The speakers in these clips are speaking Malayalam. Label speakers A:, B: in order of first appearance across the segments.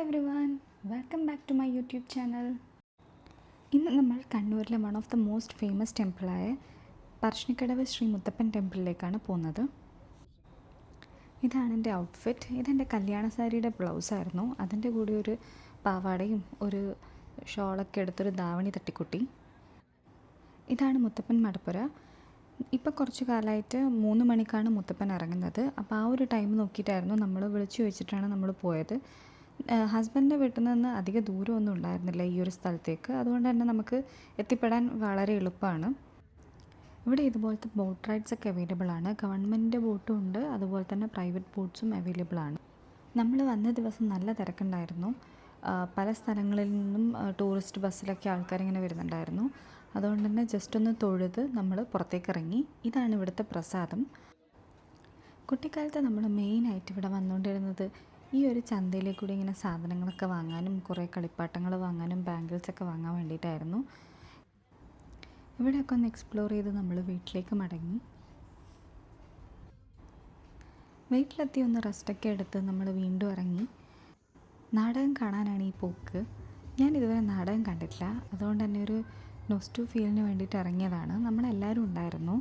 A: Everyone, welcome back to my YouTube channel. ഇന്ന് നമ്മൾ കണ്ണൂരിലെ one of the most famous ടെമ്പിളായ പറശ്ശിനിക്കടവ് ശ്രീ മുത്തപ്പൻ ടെമ്പിളിലേക്കാണ് പോകുന്നത്. ഇതാണ് എൻ്റെ ഔട്ട്ഫിറ്റ്. ഇതെൻ്റെ കല്യാണ സാരിയുടെ ബ്ലൗസായിരുന്നു. അതിൻ്റെ കൂടെ ഒരു പാവാടയും ഒരു ഷോളൊക്കെ എടുത്തൊരു ധാവണി തട്ടിക്കുട്ടി. ഇതാണ് മുത്തപ്പൻ മടപ്പുര. ഇപ്പോൾ കുറച്ച് കാലമായിട്ട് 3 മണിക്കാണ് മുത്തപ്പൻ ഇറങ്ങുന്നത്. അപ്പോൾ ആ ഒരു ടൈം നോക്കിയിട്ടായിരുന്നു നമ്മൾ വിളിച്ചു വെച്ചിട്ടാണ് നമ്മൾ പോയത്. ഹസ്ബൻഡിൻ്റെ വീട്ടിൽ നിന്ന് അധിക ദൂരമൊന്നും ഉണ്ടായിരുന്നില്ല ഈ ഒരു സ്ഥലത്തേക്ക്. അതുകൊണ്ട് തന്നെ നമുക്ക് എത്തിപ്പെടാൻ വളരെ എളുപ്പമാണ്. ഇവിടെ ഇതുപോലത്തെ ബോട്ട് റൈഡ്സ് ഒക്കെ അവൈലബിൾ ആണ്. ഗവൺമെൻറ്റിൻ്റെ ബോട്ടും ഉണ്ട്, അതുപോലെ തന്നെ പ്രൈവറ്റ് ബോട്ട്സും അവൈലബിൾ ആണ്. നമ്മൾ വന്ന ദിവസം നല്ല തിരക്കുണ്ടായിരുന്നു. പല സ്ഥലങ്ങളിൽ നിന്നും ടൂറിസ്റ്റ് ബസ്സിലൊക്കെ ആൾക്കാരിങ്ങനെ വരുന്നുണ്ടായിരുന്നു. അതുകൊണ്ട് തന്നെ ജസ്റ്റ് ഒന്ന് തൊഴുത് നമ്മൾ പുറത്തേക്ക് ഇറങ്ങി. ഇതാണ് ഇവിടുത്തെ പ്രസാദം. കുട്ടിക്കാലത്ത് നമ്മൾ മെയിനായിട്ട് ഇവിടെ വന്നുകൊണ്ടിരുന്നത് ഈ ഒരു ചന്തയിലേക്കൂടി ഇങ്ങനെ സാധനങ്ങളൊക്കെ വാങ്ങാനും കുറേ കളിപ്പാട്ടങ്ങൾ വാങ്ങാനും ബാംഗിൾസൊക്കെ വാങ്ങാൻ വേണ്ടിയിട്ടായിരുന്നു. ഇവിടെയൊക്കെ ഒന്ന് എക്സ്പ്ലോർ ചെയ്ത് നമ്മൾ വീട്ടിലേക്ക് മടങ്ങി. വീട്ടിലെത്തി ഒന്ന് റെസ്റ്റൊക്കെ എടുത്ത് നമ്മൾ വീണ്ടും ഇറങ്ങി. നാടകം കാണാനാണ് ഈ പോക്ക്. ഞാൻ ഇതുവരെ നാടകം കണ്ടിട്ടില്ല, അതുകൊണ്ട് തന്നെ ഒരു നൊസ്റ്റു ഫീലിന് വേണ്ടിയിട്ട് ഇറങ്ങിയതാണ്. നമ്മളെല്ലാവരും ഉണ്ടായിരുന്നു.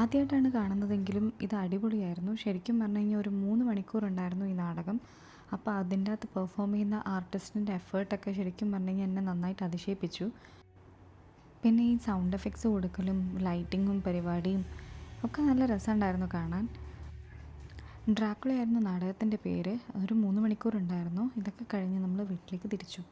A: ആദ്യമായിട്ടാണ് കാണുന്നതെങ്കിലും ഇത് അടിപൊളിയായിരുന്നു. ശരിക്കും പറഞ്ഞു കഴിഞ്ഞാൽ ഒരു 3 മണിക്കൂർ ഉണ്ടായിരുന്നു ഈ നാടകം. അപ്പോൾ അതിൻ്റെ അകത്ത് പെർഫോം ചെയ്യുന്ന ആർട്ടിസ്റ്റിൻ്റെ എഫേർട്ടൊക്കെ ശരിക്കും പറഞ്ഞു കഴിഞ്ഞാൽ എന്നെ നന്നായിട്ട് അതിശയിപ്പിച്ചു. പിന്നെ ഈ സൗണ്ട് എഫക്ട്സ് കൊടുക്കലും ലൈറ്റിങ്ങും പരിപാടിയും ഒക്കെ നല്ല രസമുണ്ടായിരുന്നു കാണാൻ. ഡ്രാക്കുളയായിരുന്നു നാടകത്തിൻ്റെ പേര്. ഒരു 3 മണിക്കൂർ ഉണ്ടായിരുന്നു. ഇതൊക്കെ കഴിഞ്ഞ് നമ്മൾ വീട്ടിലേക്ക് തിരിച്ചു.